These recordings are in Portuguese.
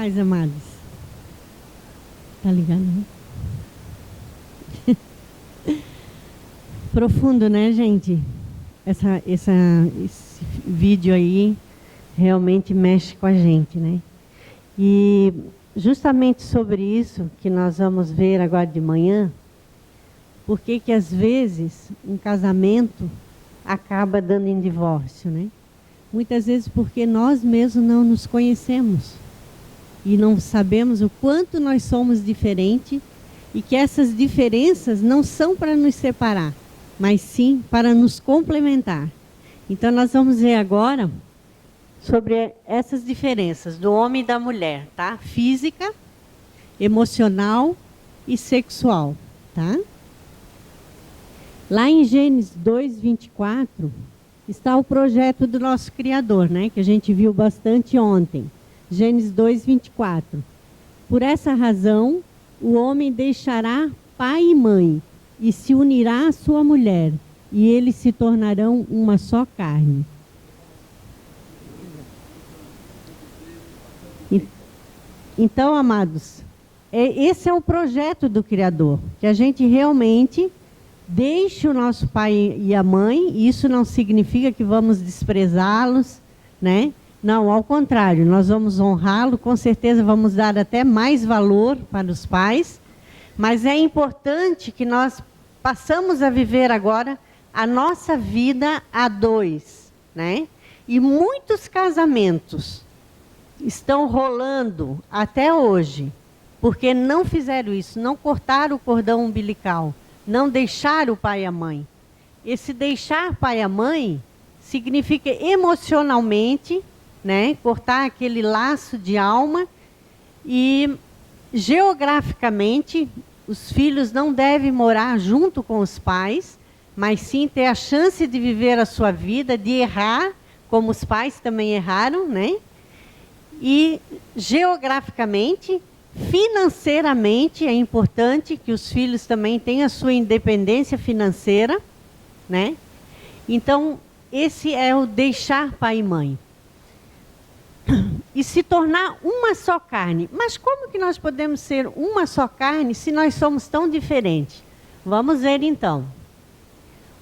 mais, amados. Tá ligado, né? Profundo, né, gente? Esse vídeo aí realmente mexe com a gente, né? E justamente sobre isso que nós vamos ver agora de manhã, porque que às vezes um casamento acaba dando em divórcio, né? Muitas vezes porque nós mesmos não nos conhecemos e não sabemos o quanto nós somos diferentes e que essas diferenças não são para nos separar, mas sim para nos complementar. Então nós vamos ver agora sobre essas diferenças do homem e da mulher, tá? Física, emocional e sexual, tá? Lá em Gênesis 2:24 está o projeto do nosso Criador, né? Que a gente viu bastante ontem. Gênesis 2:24. Por essa razão, o homem deixará pai e mãe e se unirá à sua mulher, e eles se tornarão uma só carne. Então, amados, esse é o projeto do Criador, que a gente realmente deixe o nosso pai e a mãe. Isso não significa que vamos desprezá-los, né? Não, ao contrário, nós vamos honrá-lo, com certeza vamos dar até mais valor para os pais, mas é importante que nós passamos a viver agora a nossa vida a dois, né? E muitos casamentos estão rolando até hoje, porque não fizeram isso, não cortaram o cordão umbilical, não deixaram o pai e a mãe. Esse deixar pai e a mãe significa emocionalmente, né, cortar aquele laço de alma, e geograficamente os filhos não devem morar junto com os pais, mas sim ter a chance de viver a sua vida, de errar, como os pais também erraram, né? E geograficamente, financeiramente, é importante que os filhos também tenham a sua independência financeira, né? Então, esse é o deixar pai e mãe. E se tornar uma só carne. Mas como que nós podemos ser uma só carne se nós somos tão diferentes? Vamos ver então.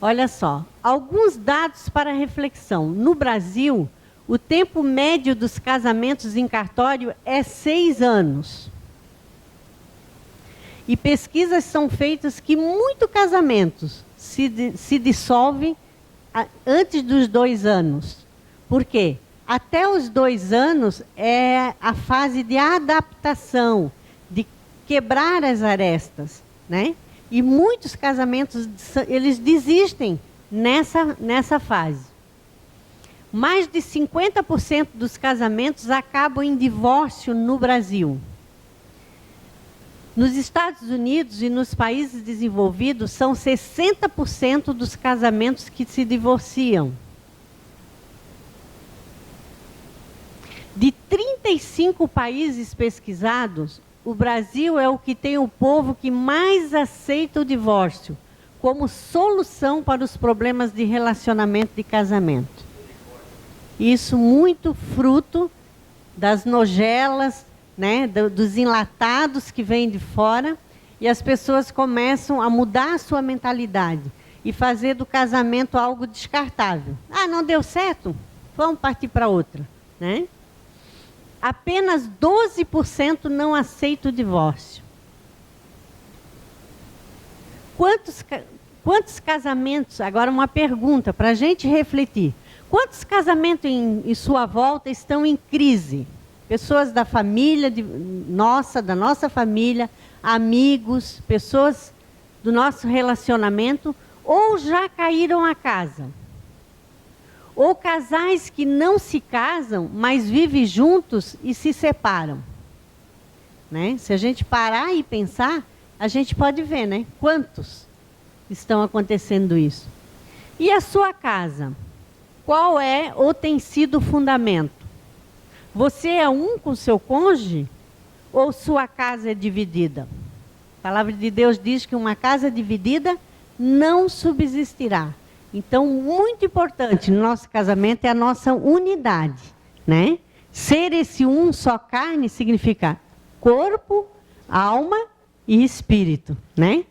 Olha só, alguns dados para reflexão. No Brasil, o tempo médio dos casamentos em cartório é 6 anos. E pesquisas são feitas que muitos casamentos se dissolvem antes dos 2 anos. Por quê? Até os 2 anos é a fase de adaptação, de quebrar as arestas, né? E muitos casamentos, eles desistem nessa fase. Mais de 50% dos casamentos acabam em divórcio no Brasil. Nos Estados Unidos e nos países desenvolvidos, são 60% dos casamentos que se divorciam. De 35 países pesquisados, o Brasil é o que tem o povo que mais aceita o divórcio como solução para os problemas de relacionamento de casamento. Isso muito fruto das nojelas, né, dos enlatados que vêm de fora, e as pessoas começam a mudar a sua mentalidade e fazer do casamento algo descartável. Ah, não deu certo? Vamos partir para outra, né? Apenas 12% não aceita o divórcio. Quantos casamentos, agora uma pergunta para a gente refletir. Quantos casamentos em sua volta estão em crise? Pessoas da família, da nossa família, amigos, pessoas do nosso relacionamento, ou já caíram a casa? Ou casais que não se casam, mas vivem juntos e se separam. Né? Se a gente parar e pensar, a gente pode ver, né? Quantos estão acontecendo isso. E a sua casa? Qual é ou tem sido o fundamento? Você é um com seu cônjuge? Ou sua casa é dividida? A palavra de Deus diz que uma casa dividida não subsistirá. Então, muito importante no nosso casamento é a nossa unidade, né? Ser esse um só carne significa corpo, alma e espírito, né?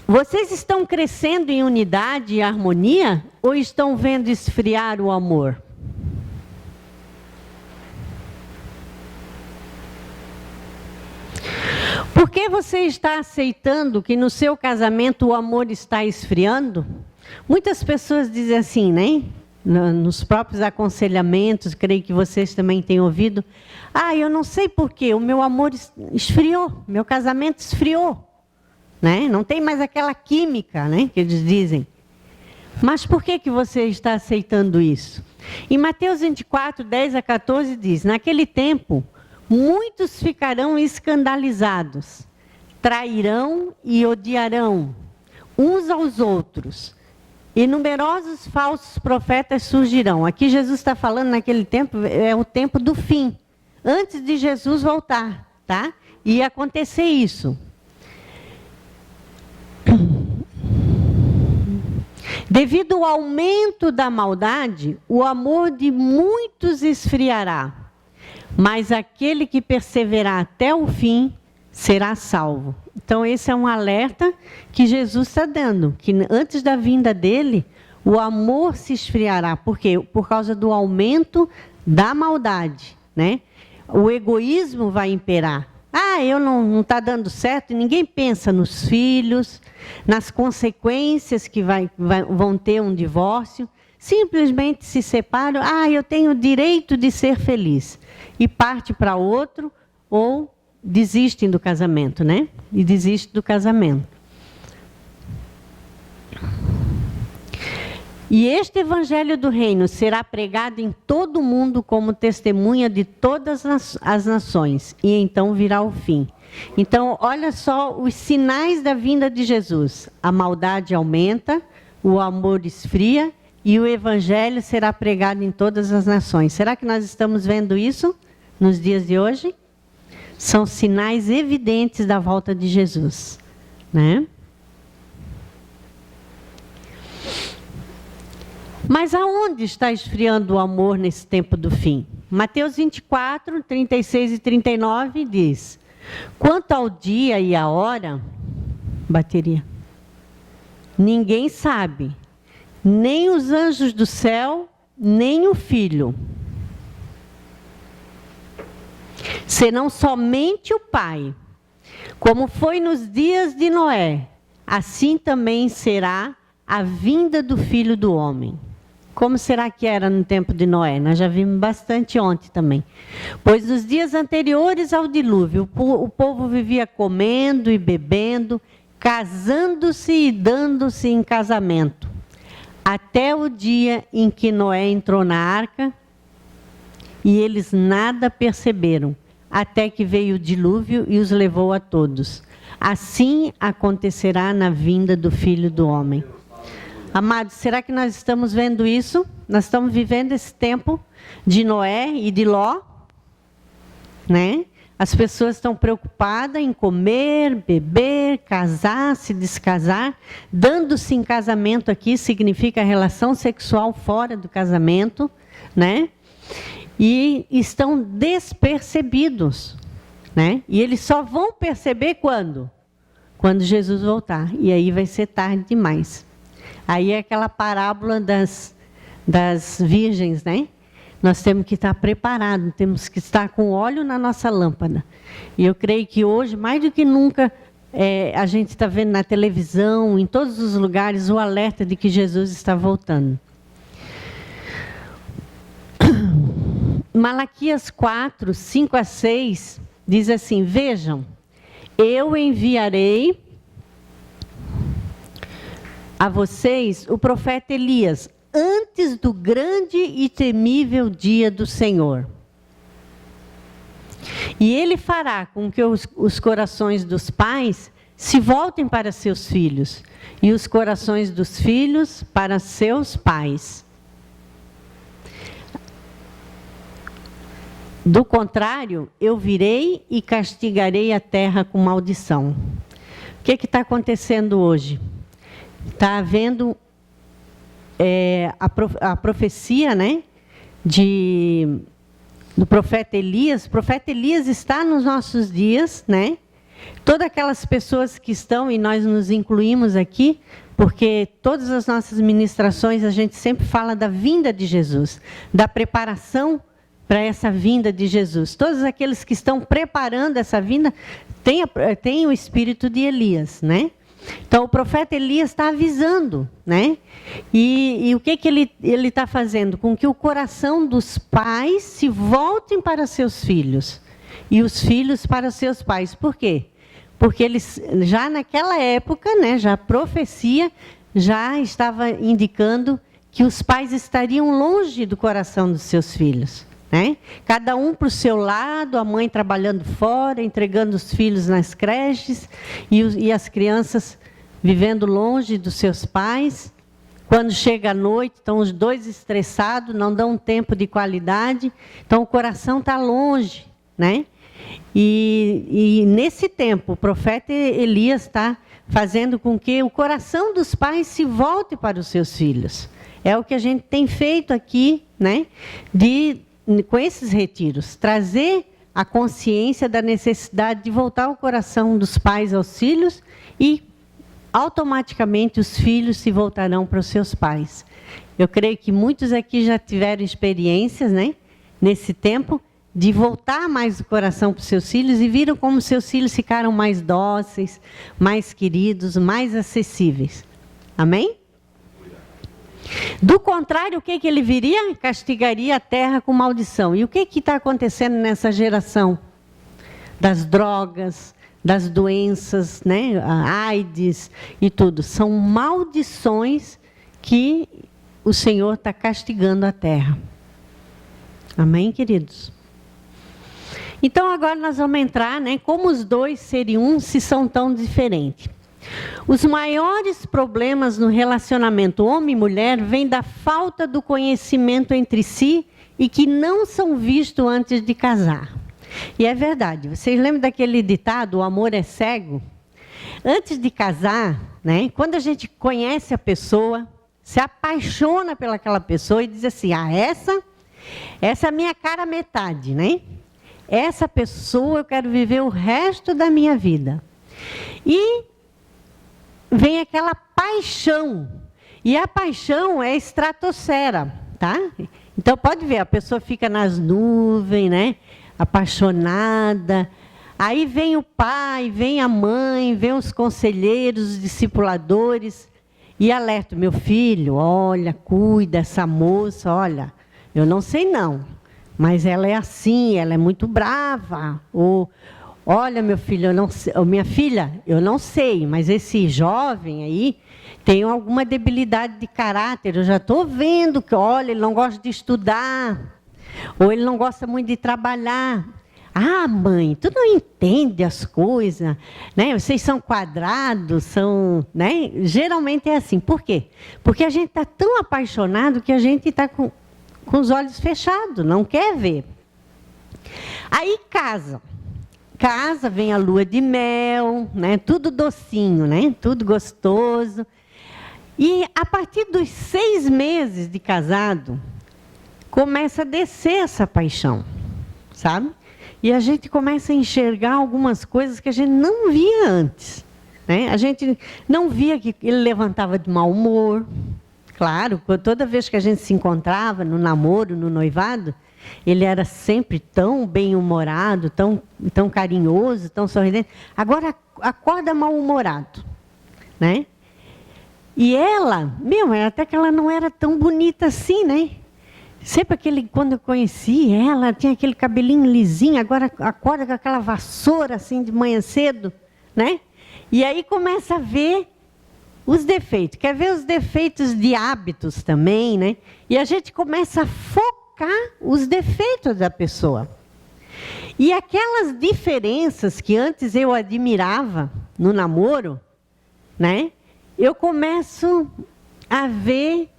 Vocês estão crescendo em unidade e harmonia ou estão vendo esfriar o amor? Por que você está aceitando que no seu casamento o amor está esfriando? Muitas pessoas dizem assim, né? Nos próprios aconselhamentos, creio que vocês também têm ouvido. Eu não sei porquê, o meu amor esfriou, meu casamento esfriou. Né? Não tem mais aquela química, né, que eles dizem. Mas por que você está aceitando isso? Em Mateus 24, 10 a 14 diz, naquele tempo, muitos ficarão escandalizados, trairão e odiarão uns aos outros. E numerosos falsos profetas surgirão. Aqui Jesus está falando naquele tempo, é o tempo do fim. Antes de Jesus voltar, tá? Ia acontecer isso. Devido ao aumento da maldade, o amor de muitos esfriará. Mas aquele que perseverar até o fim será salvo. Então, esse é um alerta que Jesus está dando, que antes da vinda dele, o amor se esfriará. Por quê? Por causa do aumento da maldade, né? O egoísmo vai imperar. Eu não está dando certo, e ninguém pensa nos filhos, nas consequências que vão ter um divórcio. Simplesmente se separam, eu tenho o direito de ser feliz. E parte para outro, ou desistem do casamento, né? E desistem do casamento. E este evangelho do reino será pregado em todo o mundo como testemunha de todas as nações, e então virá o fim. Então, olha só os sinais da vinda de Jesus. A maldade aumenta, o amor esfria, e o evangelho será pregado em todas as nações. Será que nós estamos vendo isso nos dias de hoje? São sinais evidentes da volta de Jesus, né? Mas aonde está esfriando o amor nesse tempo do fim? Mateus 24, 36 e 39 diz: quanto ao dia e a hora, ninguém sabe, nem os anjos do céu, nem o Filho, senão somente o Pai. Como foi nos dias de Noé, assim também será a vinda do Filho do Homem. Como será que era no tempo de Noé? Nós já vimos bastante ontem também. Pois nos dias anteriores ao dilúvio, o povo vivia comendo e bebendo, casando-se e dando-se em casamento, até o dia em que Noé entrou na arca, e eles nada perceberam, até que veio o dilúvio e os levou a todos. Assim acontecerá na vinda do Filho do Homem. Amados, será que nós estamos vendo isso? Nós estamos vivendo esse tempo de Noé e de Ló, né? As pessoas estão preocupadas em comer, beber, casar, se descasar. Dando-se em casamento aqui significa relação sexual fora do casamento, né? E estão despercebidos, né? E eles só vão perceber quando? Quando Jesus voltar. E aí vai ser tarde demais. Aí é aquela parábola das virgens, né? Nós temos que estar preparados, temos que estar com óleo na nossa lâmpada. E eu creio que hoje, mais do que nunca, a gente está vendo na televisão, em todos os lugares, o alerta de que Jesus está voltando. Malaquias 4, 5 a 6, diz assim: vejam, eu enviarei a vocês o profeta Elias, antes do grande e temível dia do Senhor. E ele fará com que os corações dos pais se voltem para seus filhos, e os corações dos filhos para seus pais. Do contrário, eu virei e castigarei a terra com maldição. O que está acontecendo hoje? Está havendo a profecia, né, do profeta Elias. O profeta Elias está nos nossos dias, né? Todas aquelas pessoas que estão, e nós nos incluímos aqui, porque todas as nossas ministrações a gente sempre fala da vinda de Jesus, da preparação para essa vinda de Jesus. Todos aqueles que estão preparando essa vinda têm o espírito de Elias, né? Então o profeta Elias está avisando, né? E o que ele está fazendo? Com que o coração dos pais se voltem para seus filhos e os filhos para seus pais. Por quê? Porque eles, já naquela época, né, já a profecia já estava indicando que os pais estariam longe do coração dos seus filhos, né? Cada um para o seu lado, a mãe trabalhando fora, entregando os filhos nas creches e as crianças vivendo longe dos seus pais. Quando chega a noite, estão os dois estressados, não dão tempo de qualidade, então o coração está longe, né? E nesse tempo, o profeta Elias está fazendo com que o coração dos pais se volte para os seus filhos. É o que a gente tem feito aqui, né? Com esses retiros, trazer a consciência da necessidade de voltar o coração dos pais aos filhos e automaticamente os filhos se voltarão para os seus pais. Eu creio que muitos aqui já tiveram experiências, né, nesse tempo, de voltar mais o coração para os seus filhos e viram como seus filhos ficaram mais dóceis, mais queridos, mais acessíveis. Amém? Do contrário, o que ele viria? Castigaria a terra com maldição. E o que está acontecendo nessa geração? Das drogas, das doenças, né? A AIDS e tudo. São maldições que o Senhor está castigando a terra. Amém, queridos? Então, agora nós vamos entrar, né? Como os dois seriam um se são tão diferentes. Os maiores problemas no relacionamento homem e mulher vêm da falta do conhecimento entre si e que não são vistos antes de casar. E é verdade. Vocês lembram daquele ditado, o amor é cego? Antes de casar, né, quando a gente conhece a pessoa, se apaixona pelaquela pessoa e diz assim, essa é a minha cara metade, né? Essa pessoa eu quero viver o resto da minha vida. E vem aquela paixão. E a paixão é estratosfera, tá? Então pode ver, a pessoa fica nas nuvens, né? Apaixonada. Aí vem o pai, vem a mãe, vem os conselheiros, os discipuladores e alerta, meu filho, olha, cuida dessa moça, olha, eu não sei não. Mas ela é assim, ela é muito brava. Ou, olha, meu filho, eu não sei, minha filha, eu não sei, mas esse jovem aí tem alguma debilidade de caráter. Eu já estou vendo que, olha, ele não gosta de estudar. Ou ele não gosta muito de trabalhar. Ah, mãe, tu não entende as coisas, né? Vocês são quadrados, são, né? Geralmente é assim. Por quê? Porque a gente está tão apaixonado que a gente está com os olhos fechados, não quer ver. Aí casa, vem a lua de mel, né? Tudo docinho, né? Tudo gostoso. E a partir dos 6 meses de casado, começa a descer essa paixão, sabe? E a gente começa a enxergar algumas coisas que a gente não via antes, né? A gente não via que ele levantava de mau humor. Claro, toda vez que a gente se encontrava no namoro, no noivado, ele era sempre tão bem-humorado, tão carinhoso, tão sorridente. Agora, acorda mal-humorado, né? E ela, até que ela não era tão bonita assim, né? Sempre quando eu conheci ela, tinha aquele cabelinho lisinho, agora acorda com aquela vassoura assim de manhã cedo, né? E aí começa a ver os defeitos. Quer ver os defeitos de hábitos também, né? E a gente começa a focar os defeitos da pessoa. E aquelas diferenças que antes eu admirava no namoro, né? Eu começo a ver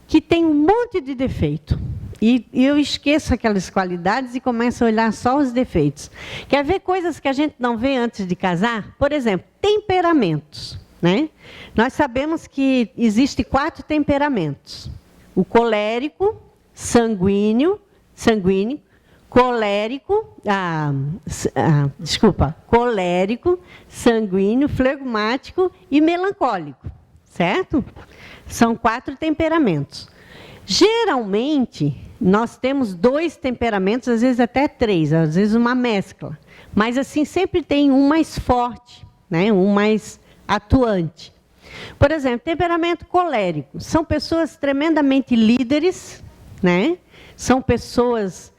que tem um monte de defeito. E eu esqueço aquelas qualidades e começo a olhar só os defeitos. Quer ver coisas que a gente não vê antes de casar? Por exemplo, temperamentos, né? Nós sabemos que existem 4 temperamentos. O colérico, sanguíneo, colérico, sanguíneo, flegmático e melancólico, certo? São 4 temperamentos. Geralmente, nós temos 2 temperamentos, às vezes até 3, às vezes uma mescla. Mas, assim, sempre tem um mais forte, né? Um mais atuante. Por exemplo, temperamento colérico. São pessoas tremendamente líderes, né? São pessoas,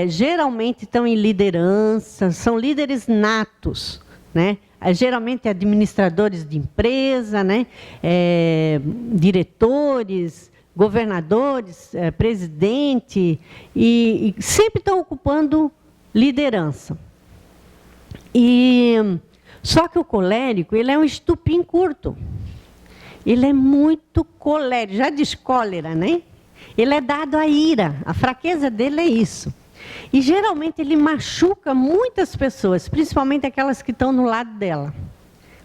geralmente, estão em liderança, são líderes natos, né? Geralmente administradores de empresa, né? Diretores, governadores, presidente, e sempre estão ocupando liderança. Só que o colérico, ele é um estupim curto. Ele é muito colérico, já diz cólera, né? Ele é dado à ira, a fraqueza dele é isso. E, geralmente, ele machuca muitas pessoas, principalmente aquelas que estão no lado dela.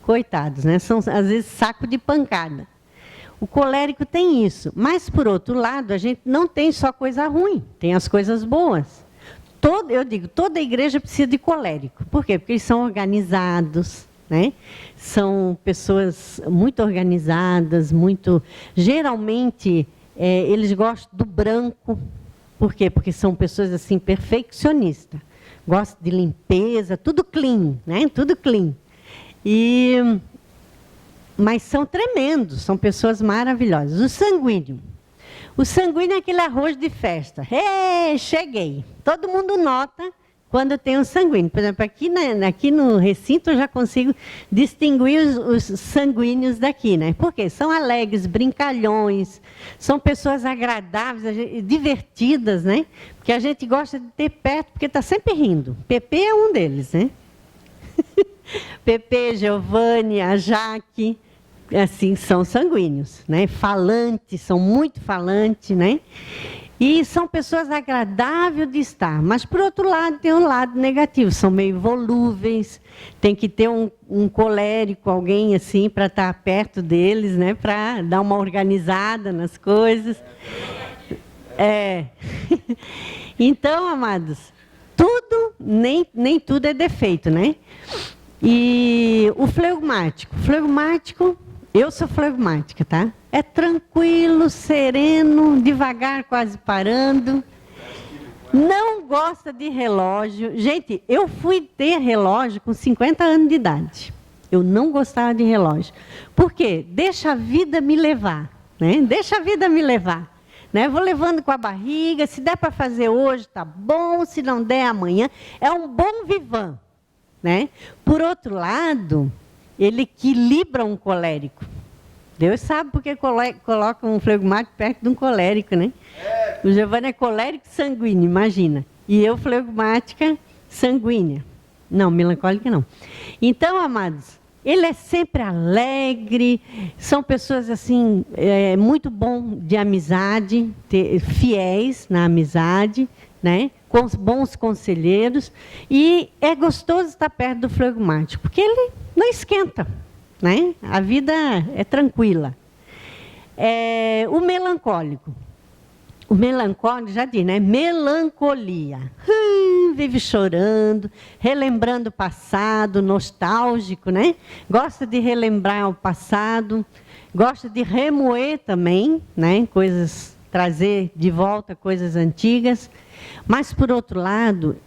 Coitados, né? São, às vezes, saco de pancada. O colérico tem isso. Mas, por outro lado, a gente não tem só coisa ruim, tem as coisas boas. Eu digo, toda igreja precisa de colérico. Por quê? Porque eles são organizados, né? São pessoas muito organizadas, muito... Geralmente, eles gostam do branco. Por quê? Porque são pessoas assim perfeccionistas. Gostam de limpeza, tudo clean, né? Tudo clean. Mas são tremendos, são pessoas maravilhosas. O sanguíneo. O sanguíneo é aquele arroz de festa. Cheguei. Todo mundo nota quando tem um sanguíneo. Por exemplo, aqui no recinto eu já consigo distinguir os sanguíneos daqui, né? Porque são alegres, brincalhões, são pessoas agradáveis, divertidas, né? Porque a gente gosta de ter perto, porque está sempre rindo. Pepe é um deles, né? Pepe, Giovanni, a Jaque, assim, são sanguíneos, né? Falantes, são muito falantes, né? E são pessoas agradáveis de estar. Mas, por outro lado, tem um lado negativo. São meio volúveis, tem que ter um colérico, alguém assim, para estar perto deles, né? Para dar uma organizada nas coisas. Então, amados, tudo, nem tudo é defeito, né? E o flegmático, eu sou flegmática, tá? É tranquilo, sereno, devagar, quase parando. Não gosta de relógio. Gente, eu fui ter relógio com 50 anos de idade. Eu não gostava de relógio. Por quê? Deixa a vida me levar, né? Deixa a vida me levar. Né? Vou levando com a barriga, se der para fazer hoje, tá bom, se não der amanhã. É um bom vivan. Né? Por outro lado, ele equilibra um colérico. Deus sabe porque coloca um flegmático perto de um colérico, né? O Giovanni é colérico sanguíneo, imagina. E eu flegmática sanguínea. Não, melancólica não. Então, amados, ele é sempre alegre, são pessoas assim, muito bom de amizade, fiéis na amizade, né? Com bons conselheiros, e é gostoso estar perto do flegmático, porque ele não esquenta, né? A vida é tranquila. O melancólico, já diz, né? Melancolia. Vive chorando, relembrando o passado, nostálgico, né? Gosta de relembrar o passado, gosta de remoer também, né? Trazer de volta coisas antigas. Mas, por outro lado,